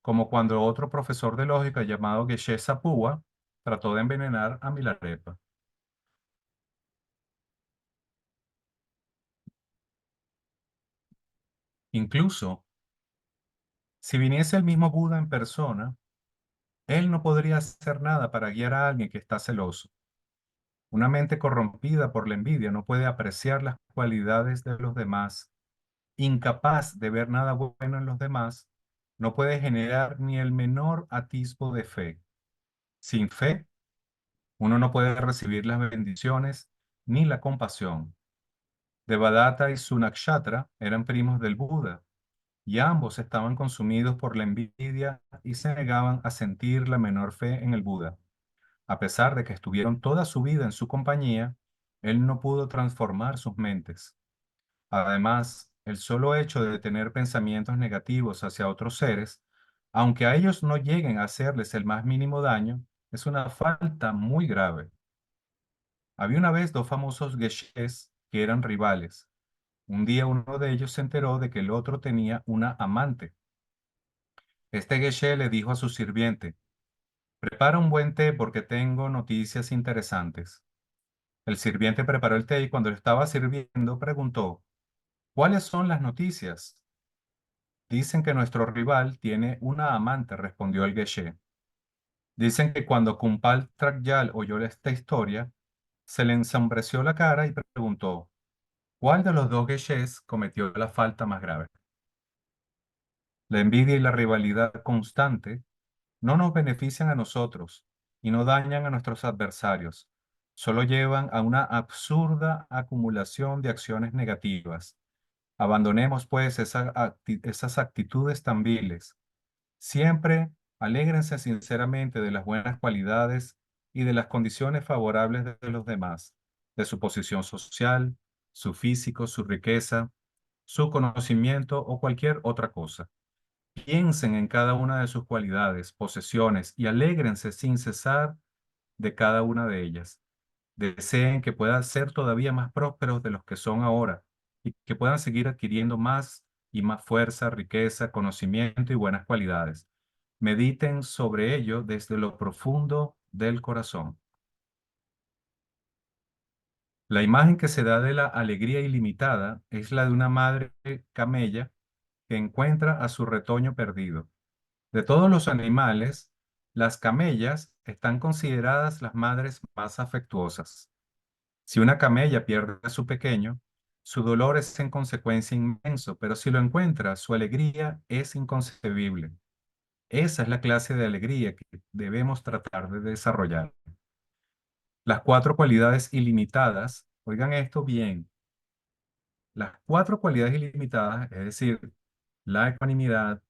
como cuando otro profesor de lógica llamado Geshe Sapua trató de envenenar a Milarepa. Incluso, si viniese el mismo Buda en persona, él no podría hacer nada para guiar a alguien que está celoso. Una mente corrompida por la envidia no puede apreciar las cualidades de los demás, incapaz de ver nada bueno en los demás, no puede generar ni el menor atisbo de fe. Sin fe, uno no puede recibir las bendiciones ni la compasión. Devadatta y su Nakshatra eran primos del Buda, y ambos estaban consumidos por la envidia y se negaban a sentir la menor fe en el Buda. A pesar de que estuvieron toda su vida en su compañía, él no pudo transformar sus mentes. Además, el solo hecho de tener pensamientos negativos hacia otros seres, aunque a ellos no lleguen a hacerles el más mínimo daño, es una falta muy grave. Había una vez dos famosos geshes que eran rivales. Un día uno de ellos se enteró de que el otro tenía una amante. Este geshe le dijo a su sirviente, prepara un buen té porque tengo noticias interesantes. El sirviente preparó el té y cuando lo estaba sirviendo preguntó, ¿cuáles son las noticias? Dicen que nuestro rival tiene una amante, respondió el geshe. Dicen que cuando Kumpal Trakyal oyó esta historia, se le ensombreció la cara y preguntó, ¿cuál de los dos geshes cometió la falta más grave? La envidia y la rivalidad constante no nos benefician a nosotros y no dañan a nuestros adversarios, solo llevan a una absurda acumulación de acciones negativas. Abandonemos pues esas actitudes tan viles. Siempre alégrense sinceramente de las buenas cualidades y de las condiciones favorables de los demás, de su posición social, su físico, su riqueza, su conocimiento o cualquier otra cosa. Piensen en cada una de sus cualidades, posesiones y alégrense sin cesar de cada una de ellas. Deseen que puedan ser todavía más prósperos de los que son ahora y que puedan seguir adquiriendo más y más fuerza, riqueza, conocimiento y buenas cualidades. Mediten sobre ello desde lo profundo del corazón. La imagen que se da de la alegría ilimitada es la de una madre camella que encuentra a su retoño perdido. De todos los animales, las camellas están consideradas las madres más afectuosas. Si una camella pierde a su pequeño, su dolor es en consecuencia inmenso, pero si lo encuentra, su alegría es inconcebible. Esa es la clase de alegría que debemos tratar de desarrollar. Las cuatro cualidades ilimitadas, oigan esto bien, las cuatro cualidades ilimitadas, es decir, la ecuanimidad,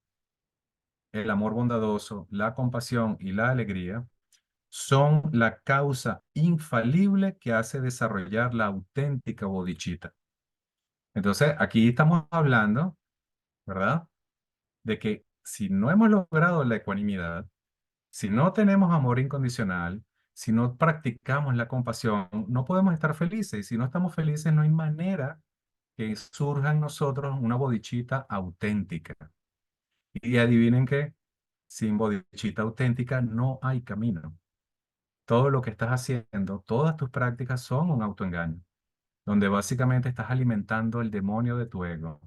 el amor bondadoso, la compasión y la alegría, son la causa infalible que hace desarrollar la auténtica bodhicitta. Entonces, aquí estamos hablando, ¿verdad? De que si no hemos logrado la ecuanimidad, si no tenemos amor incondicional, Si no practicamos la compasión, no podemos estar felices. Y si no estamos felices, no hay manera que surja en nosotros una bodichita auténtica. Y adivinen que sin bodichita auténtica no hay camino. Todo lo que estás haciendo, todas tus prácticas son un autoengaño, donde básicamente estás alimentando el demonio de tu ego.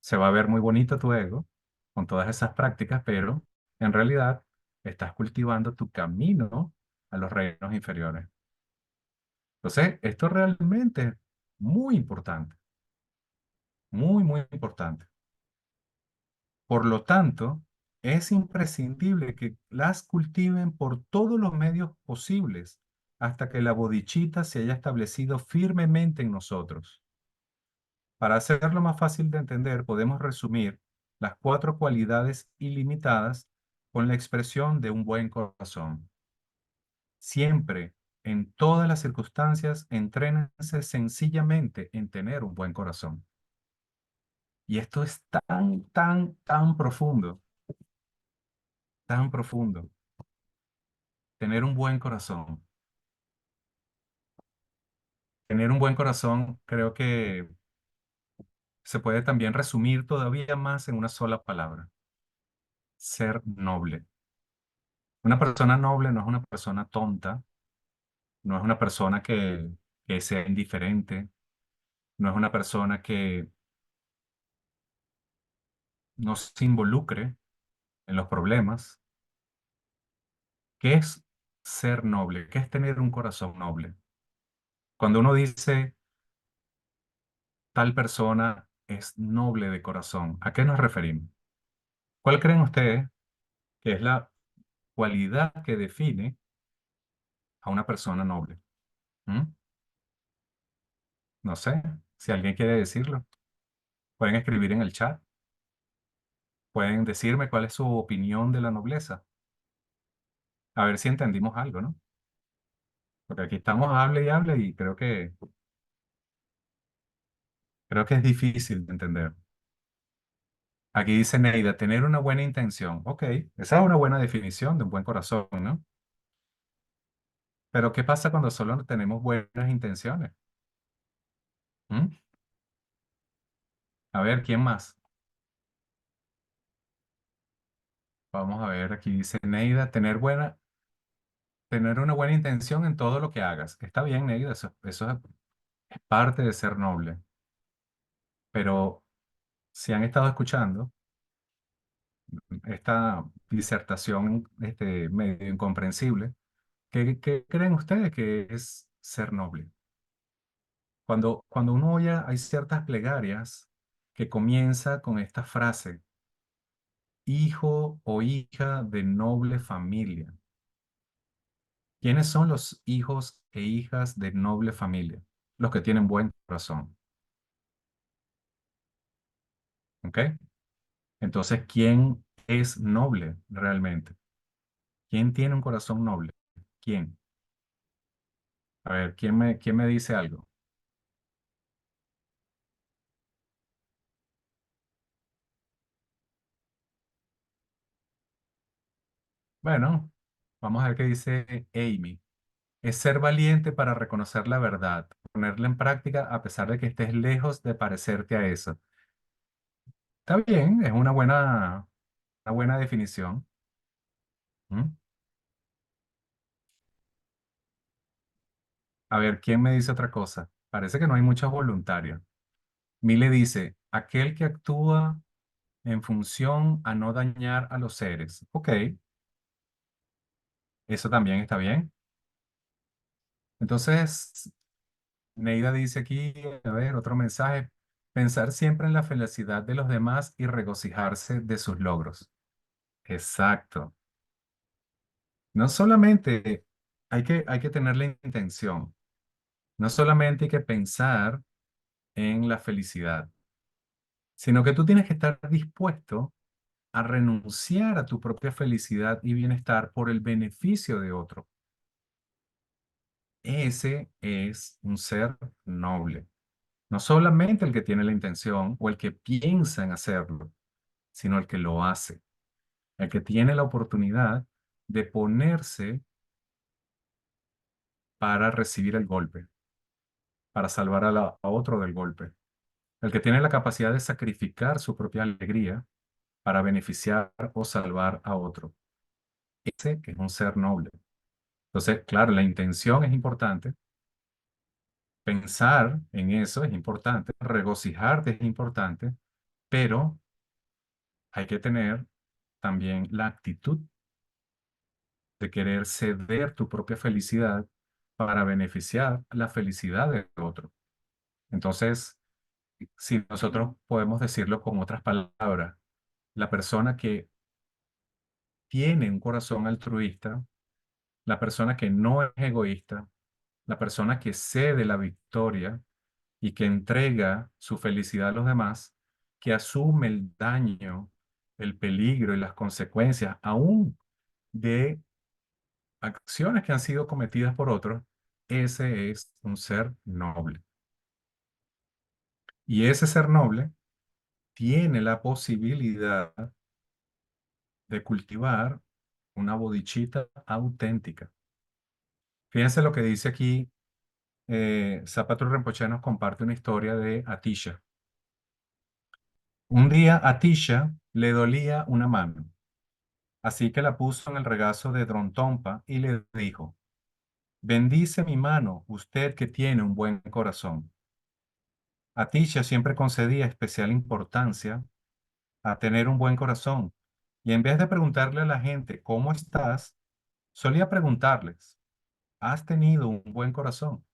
Se va a ver muy bonito tu ego con todas esas prácticas, pero en realidad estás cultivando tu camino a los reinos inferiores. Entonces, esto realmente es muy importante, muy, muy importante. Por lo tanto, es imprescindible que las cultiven por todos los medios posibles hasta que la bodichita se haya establecido firmemente en nosotros. Para hacerlo más fácil de entender, podemos resumir las 4 cualidades ilimitadas con la expresión de un buen corazón. Siempre, en todas las circunstancias, entrénense sencillamente en tener un buen corazón. Y esto es tan, tan, tan profundo, tan profundo. Tener un buen corazón. Tener un buen corazón creo que se puede también resumir todavía más en una sola palabra. Ser noble. Una persona noble no es una persona tonta, no es una persona que sea indiferente, no es una persona que no se involucre en los problemas. ¿Qué es ser noble? ¿Qué es tener un corazón noble? Cuando uno dice tal persona es noble de corazón, ¿a qué nos referimos? ¿Cuál creen ustedes que es la cualidad que define a una persona noble? ¿Mm? No sé, si alguien quiere decirlo, pueden escribir en el chat, pueden decirme cuál es su opinión de la nobleza, a ver si entendimos algo, ¿no? Porque aquí estamos hable y hable y creo que es difícil de entender. Aquí dice Neida, tener una buena intención. Ok, esa es una buena definición de un buen corazón, ¿no? Pero ¿qué pasa cuando solo tenemos buenas intenciones? ¿Mm? A ver, ¿quién más? Vamos a ver, aquí dice Neida, tener una buena intención en todo lo que hagas. Está bien, Neida, eso es parte de ser noble. Pero si han estado escuchando esta disertación medio incomprensible, ¿qué creen ustedes que es ser noble? Cuando uno oye, hay ciertas plegarias que comienza con esta frase, hijo o hija de noble familia. ¿Quiénes son los hijos e hijas de noble familia? Los que tienen buen corazón. ¿Ok? Entonces, ¿quién es noble realmente? ¿Quién tiene un corazón noble? ¿Quién? A ver, ¿quién me dice algo? Bueno, vamos a ver qué dice Amy. Es ser valiente para reconocer la verdad, ponerla en práctica a pesar de que estés lejos de parecerte a eso. Está bien, es una buena definición. ¿Mm? A ver, ¿quién me dice otra cosa? Parece que no hay muchos voluntarios. Mile dice, aquel que actúa en función a no dañar a los seres. Ok, eso también está bien. Entonces, Neida dice aquí, a ver, otro mensaje, pensar siempre en la felicidad de los demás y regocijarse de sus logros. Exacto. No solamente hay que tener la intención, no solamente hay que pensar en la felicidad, sino que tú tienes que estar dispuesto a renunciar a tu propia felicidad y bienestar por el beneficio de otro. Ese es un ser noble. No solamente el que tiene la intención o el que piensa en hacerlo, sino el que lo hace, el que tiene la oportunidad de ponerse para recibir el golpe, para salvar a otro del golpe. El que tiene la capacidad de sacrificar su propia alegría para beneficiar o salvar a otro. Ese es un ser noble. Entonces, claro, la intención es importante, pensar en eso es importante, regocijarte es importante, pero hay que tener también la actitud de querer ceder tu propia felicidad para beneficiar la felicidad del otro. Entonces, si nosotros podemos decirlo con otras palabras, la persona que tiene un corazón altruista, la persona que no es egoísta, la persona que cede la victoria y que entrega su felicidad a los demás, que asume el daño, el peligro y las consecuencias aún de acciones que han sido cometidas por otros, ese es un ser noble. Y ese ser noble tiene la posibilidad de cultivar una bodichita auténtica. Fíjense lo que dice aquí, Zapatru Rinpoche nos comparte una historia de Atisha. Un día a Atisha le dolía una mano, así que la puso en el regazo de Drontompa y le dijo, bendice mi mano, usted que tiene un buen corazón. Atisha siempre concedía especial importancia a tener un buen corazón y en vez de preguntarle a la gente ¿cómo estás?, solía preguntarles, ¿has tenido un buen corazón?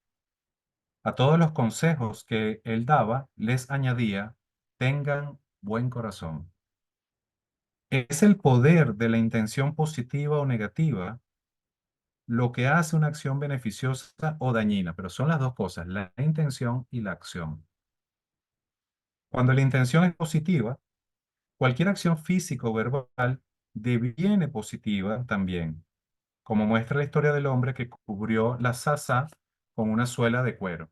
A todos los consejos que él daba les añadía, tengan buen corazón. Es el poder de la intención positiva o negativa lo que hace una acción beneficiosa o dañina, pero son las dos cosas, la intención y la acción. Cuando la intención es positiva, cualquier acción física o verbal deviene positiva también, como muestra la historia del hombre que cubrió la sasa con una suela de cuero.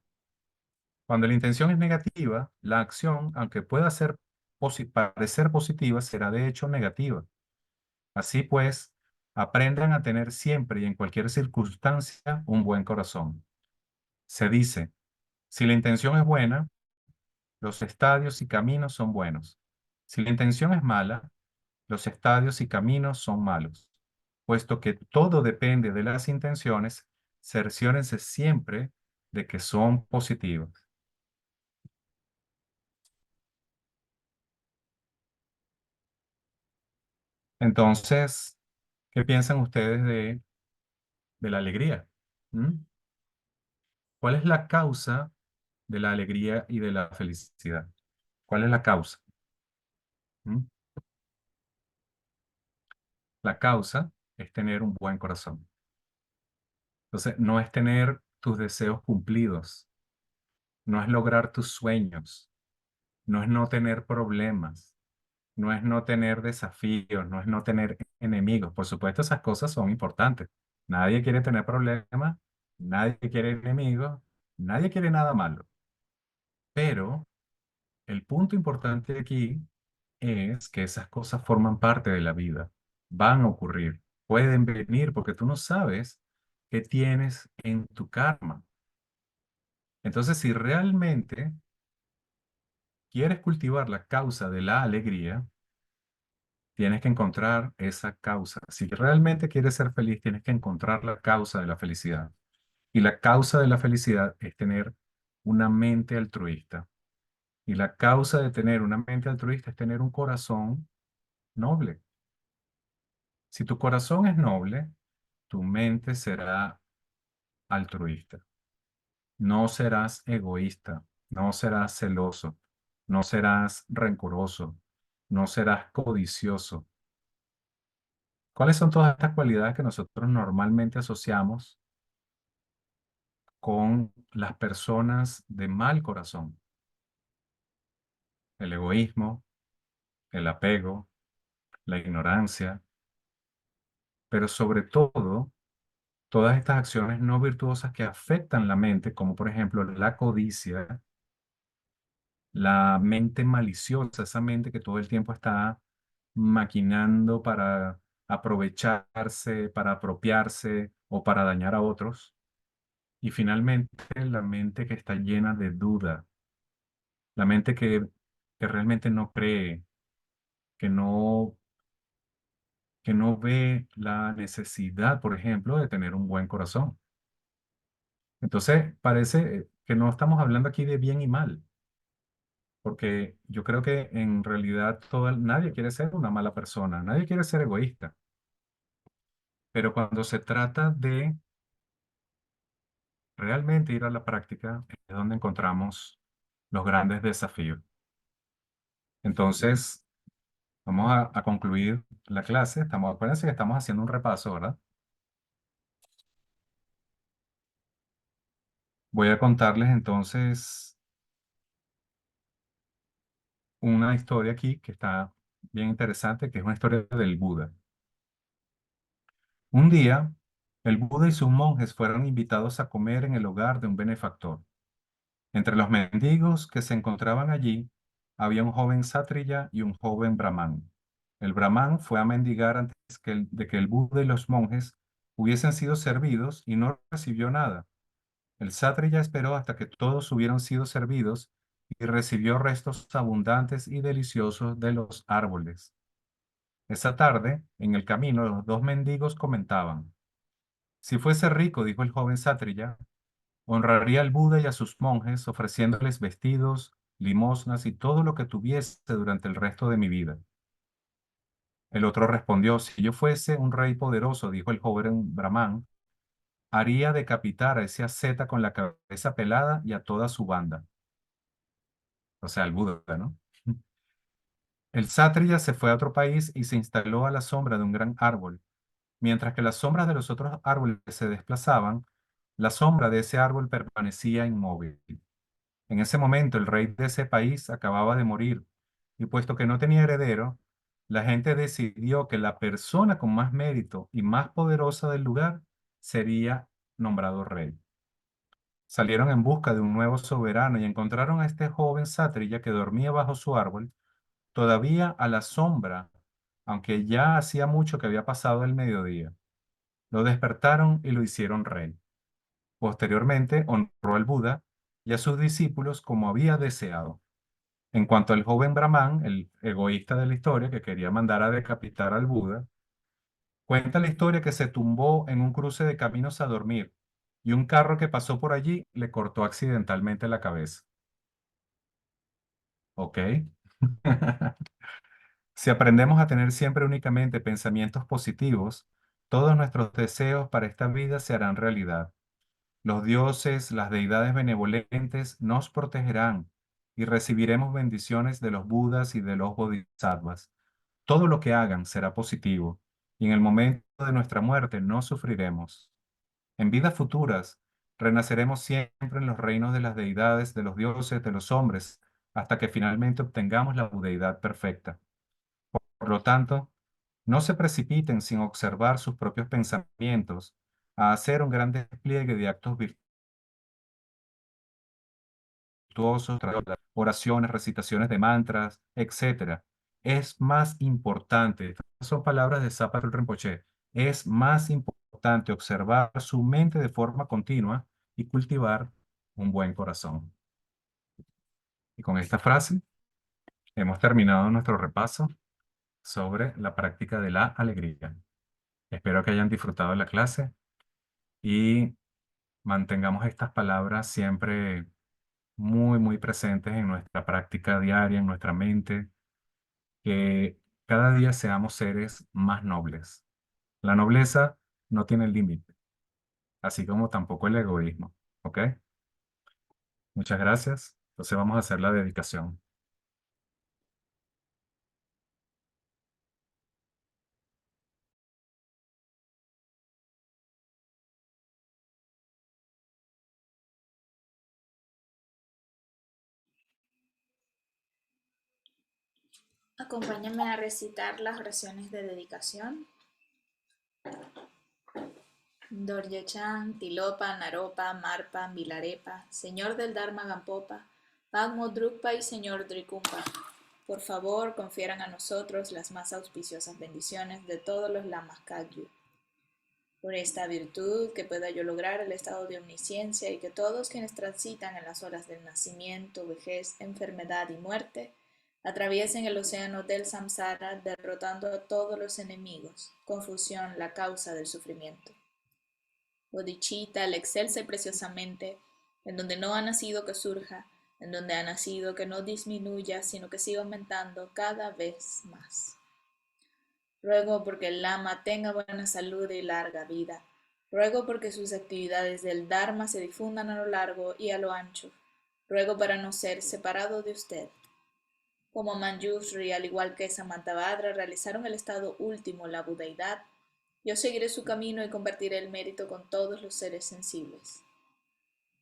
Cuando la intención es negativa, la acción, aunque pueda parecer positiva, será de hecho negativa. Así pues, aprendan a tener siempre y en cualquier circunstancia un buen corazón. Se dice, si la intención es buena, los estadios y caminos son buenos. Si la intención es mala, los estadios y caminos son malos. Puesto que todo depende de las intenciones, cerciórense siempre de que son positivas. Entonces, ¿qué piensan ustedes de la alegría? ¿Mm? ¿Cuál es la causa de la alegría y de la felicidad? ¿Cuál es la causa? ¿Mm? La causa es tener un buen corazón. Entonces, no es tener tus deseos cumplidos, no es lograr tus sueños, no es no tener problemas, no es no tener desafíos, no es no tener enemigos. Por supuesto, esas cosas son importantes. Nadie quiere tener problemas, nadie quiere enemigos, nadie quiere nada malo. Pero el punto importante aquí es que esas cosas forman parte de la vida, van a ocurrir, pueden venir porque tú no sabes qué tienes en tu karma. Entonces, si realmente quieres cultivar la causa de la alegría, tienes que encontrar esa causa. Si realmente quieres ser feliz, tienes que encontrar la causa de la felicidad. Y la causa de la felicidad es tener una mente altruista. Y la causa de tener una mente altruista es tener un corazón noble. Si tu corazón es noble, tu mente será altruista. No serás egoísta, no serás celoso, no serás rencoroso, no serás codicioso. ¿Cuáles son todas estas cualidades que nosotros normalmente asociamos con las personas de mal corazón? El egoísmo, el apego, la ignorancia, pero sobre todo, todas estas acciones no virtuosas que afectan la mente, como por ejemplo la codicia, la mente maliciosa, esa mente que todo el tiempo está maquinando para aprovecharse, para apropiarse o para dañar a otros. Y finalmente, la mente que está llena de duda, la mente que realmente no cree, que no, que no ve la necesidad, por ejemplo, de tener un buen corazón. Entonces, parece que no estamos hablando aquí de bien y mal, porque yo creo que en realidad nadie quiere ser una mala persona, nadie quiere ser egoísta, pero cuando se trata de realmente ir a la práctica, es donde encontramos los grandes desafíos. Entonces, vamos a concluir la clase. Acuérdense que estamos haciendo un repaso, ¿verdad? Voy a contarles entonces una historia aquí que está bien interesante, que es una historia del Buda. Un día, el Buda y sus monjes fueron invitados a comer en el hogar de un benefactor. Entre los mendigos que se encontraban allí, había un joven sátrilla y un joven brahmán. El brahmán fue a mendigar antes de que el Buda y los monjes hubiesen sido servidos y no recibió nada. El sátrilla esperó hasta que todos hubieran sido servidos y recibió restos abundantes y deliciosos de los árboles. Esa tarde, en el camino, los dos mendigos comentaban: si fuese rico, dijo el joven sátrilla, honraría al Buda y a sus monjes ofreciéndoles vestidos, limosnas y todo lo que tuviese durante el resto de mi vida. El otro respondió: si yo fuese un rey poderoso, dijo el joven brahmán, haría decapitar a ese asceta con la cabeza pelada y a toda su banda. O sea, al Buda, ¿no? El sátrilla se fue a otro país y se instaló a la sombra de un gran árbol. Mientras que las sombras de los otros árboles se desplazaban, la sombra de ese árbol permanecía inmóvil. En ese momento el rey de ese país acababa de morir, y puesto que no tenía heredero, la gente decidió que la persona con más mérito y más poderosa del lugar sería nombrado rey. Salieron en busca de un nuevo soberano y encontraron a este joven sátrilla que dormía bajo su árbol, todavía a la sombra, aunque ya hacía mucho que había pasado el mediodía. Lo despertaron y lo hicieron rey. Posteriormente honró al Buda y a sus discípulos como había deseado. En cuanto al joven Brahman, el egoísta de la historia que quería mandar a decapitar al Buda, cuenta la historia que se tumbó en un cruce de caminos a dormir y un carro que pasó por allí le cortó accidentalmente la cabeza. ¿Ok? Si aprendemos a tener siempre únicamente pensamientos positivos, todos nuestros deseos para esta vida se harán realidad. Los dioses, las deidades benevolentes nos protegerán y recibiremos bendiciones de los Budas y de los Bodhisattvas. Todo lo que hagan será positivo y en el momento de nuestra muerte no sufriremos. En vidas futuras, renaceremos siempre en los reinos de las deidades, de los dioses, de los hombres, hasta que finalmente obtengamos la budeidad perfecta. Por lo tanto, no se precipiten sin observar sus propios pensamientos a hacer un gran despliegue de actos virtuosos, oraciones, recitaciones de mantras, etcétera. Es más importante, estas son palabras de Sapa Rinpoche, es más importante observar su mente de forma continua y cultivar un buen corazón. Y con esta frase hemos terminado nuestro repaso sobre la práctica de la alegría. Espero que hayan disfrutado de la clase y mantengamos estas palabras siempre muy, muy presentes en nuestra práctica diaria, en nuestra mente, que cada día seamos seres más nobles. La nobleza no tiene límite, así como tampoco el egoísmo. ¿Ok? Muchas gracias. Entonces vamos a hacer la dedicación. Acompáñame a recitar las oraciones de dedicación. Dorje-chan, Tilopa, Naropa, Marpa, Milarepa, Señor del Dharma Gampopa, Pagmo Drukpa y Señor Drikumpa. Por favor, confieran a nosotros las más auspiciosas bendiciones de todos los lamas Kagyu. Por esta virtud que pueda yo lograr el estado de omnisciencia y que todos quienes transitan en las horas del nacimiento, vejez, enfermedad y muerte atraviesen el océano del samsara derrotando a todos los enemigos, confusión, la causa del sufrimiento. Bodhicitta, el excelsa preciosamente, en donde no ha nacido que surja, en donde ha nacido que no disminuya, sino que siga aumentando cada vez más. Ruego porque el Lama tenga buena salud y larga vida. Ruego porque sus actividades del Dharma se difundan a lo largo y a lo ancho. Ruego para no ser separado de usted. Como Manjushri, al igual que Samantabhadra, realizaron el estado último, la budeidad, yo seguiré su camino y compartiré el mérito con todos los seres sensibles.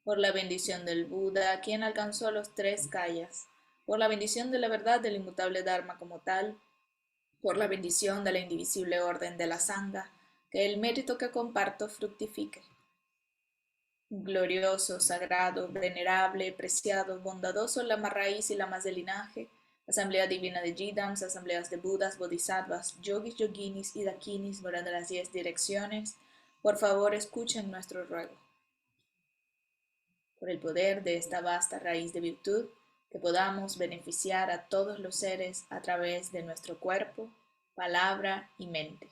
Por la bendición del Buda, quien alcanzó los tres kayas, por la bendición de la verdad del inmutable Dharma como tal, por la bendición de la indivisible orden de la Sangha, que el mérito que comparto fructifique. Glorioso, sagrado, venerable, preciado, bondadoso Lama raíz y lamas de linaje, Asamblea Divina de Jidams, asambleas de Budas, Bodhisattvas, Yogis, Yoginis y Dakinis, morando en las 10 direcciones, por favor escuchen nuestro ruego. Por el poder de esta vasta raíz de virtud, que podamos beneficiar a todos los seres a través de nuestro cuerpo, palabra y mente.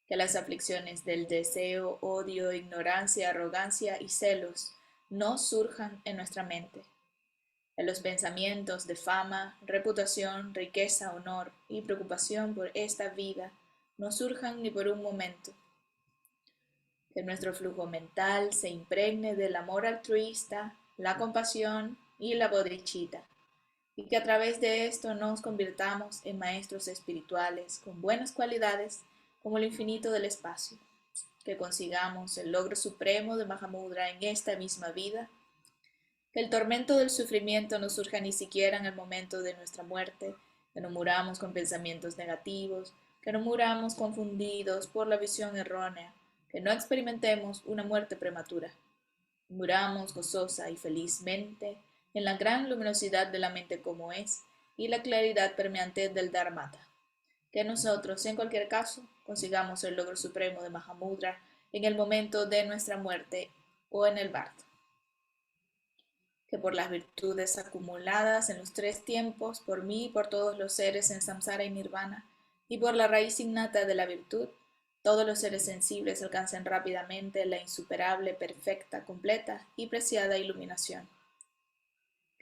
Que las aflicciones del deseo, odio, ignorancia, arrogancia y celos no surjan en nuestra mente. Que los pensamientos de fama, reputación, riqueza, honor y preocupación por esta vida no surjan ni por un momento. Que nuestro flujo mental se impregne del amor altruista, la compasión y la bodhicitta, y que a través de esto nos convirtamos en maestros espirituales con buenas cualidades como el infinito del espacio, que consigamos el logro supremo de Mahamudra en esta misma vida, que el tormento del sufrimiento no surja ni siquiera en el momento de nuestra muerte, que no muramos con pensamientos negativos, que no muramos confundidos por la visión errónea, que no experimentemos una muerte prematura. Muramos gozosa y felizmente en la gran luminosidad de la mente como es y la claridad permeante del Dharmata. Que nosotros, en cualquier caso, consigamos el logro supremo de Mahamudra en el momento de nuestra muerte o en el parto. Que por las virtudes acumuladas en los tres tiempos, por mí y por todos los seres en samsara y nirvana, y por la raíz innata de la virtud, todos los seres sensibles alcancen rápidamente la insuperable, perfecta, completa y preciada iluminación.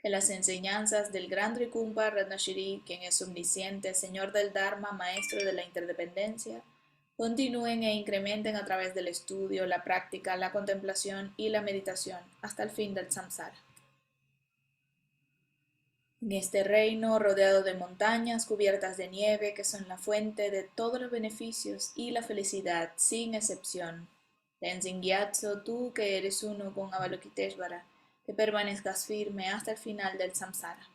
Que las enseñanzas del gran Trikumpa Ratnashri, quien es omnisciente, Señor del Dharma, Maestro de la interdependencia, continúen e incrementen a través del estudio, la práctica, la contemplación y la meditación hasta el fin del samsara. En este reino, rodeado de montañas cubiertas de nieve, que son la fuente de todos los beneficios y la felicidad, sin excepción. Tenzin Gyatso, tú que eres uno con Avalokiteshvara, que permanezcas firme hasta el final del samsara.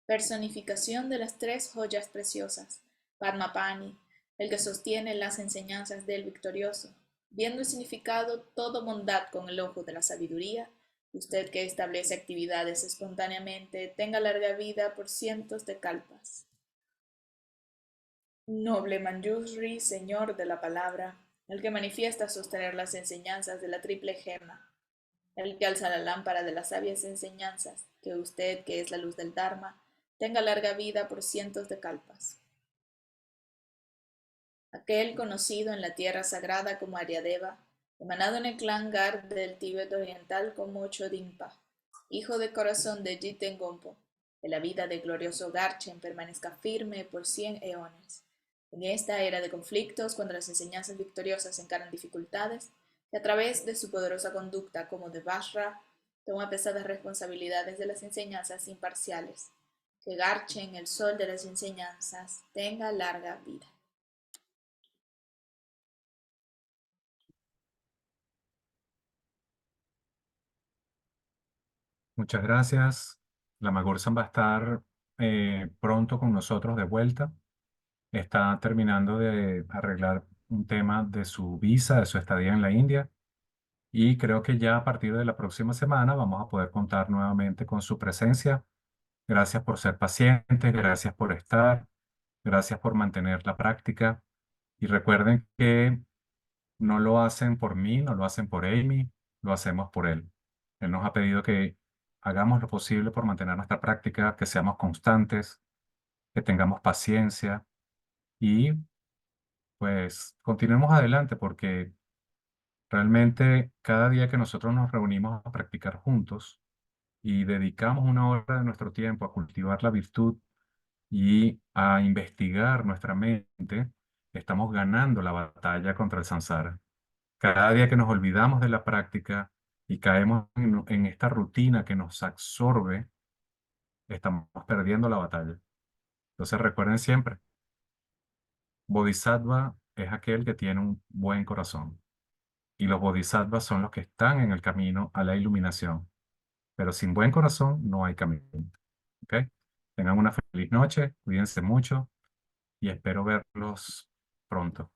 Personificación de las tres joyas preciosas, Padmapani, el que sostiene las enseñanzas del victorioso, viendo el significado todo bondad con el ojo de la sabiduría. Usted que establece actividades espontáneamente, tenga larga vida por cientos de kalpas. Noble Manjushri, señor de la palabra, el que manifiesta sostener las enseñanzas de la triple gema, el que alza la lámpara de las sabias enseñanzas, que usted, que es la luz del Dharma, tenga larga vida por cientos de kalpas. Aquel conocido en la tierra sagrada como Aryadeva, emanado en el clan Gar del Tíbet oriental como Chodimpa, hijo de corazón de Jiten Gompo, que la vida del glorioso Garchen permanezca firme por 100 eones. En esta era de conflictos, cuando las enseñanzas victoriosas encaran dificultades, que a través de su poderosa conducta como de Vajra, toma pesadas responsabilidades de las enseñanzas imparciales. Que Garchen, el sol de las enseñanzas, tenga larga vida. Muchas gracias. La Magorsan va a estar pronto con nosotros de vuelta. Está terminando de arreglar un tema de su visa, de su estadía en la India. Y creo que ya a partir de la próxima semana vamos a poder contar nuevamente con su presencia. Gracias por ser pacientes, gracias por estar, gracias por mantener la práctica. Y recuerden que no lo hacen por mí, no lo hacen por Amy, lo hacemos por él. Él nos ha pedido que hagamos lo posible por mantener nuestra práctica, que seamos constantes, que tengamos paciencia y pues continuemos adelante porque realmente cada día que nosotros nos reunimos a practicar juntos y dedicamos una hora de nuestro tiempo a cultivar la virtud y a investigar nuestra mente, estamos ganando la batalla contra el samsara. Cada día que nos olvidamos de la práctica y caemos en esta rutina que nos absorbe, estamos perdiendo la batalla. Entonces recuerden siempre, Bodhisattva es aquel que tiene un buen corazón y los bodhisattvas son los que están en el camino a la iluminación. Pero sin buen corazón no hay camino. ¿Ok? Tengan una feliz noche, cuídense mucho y espero verlos pronto.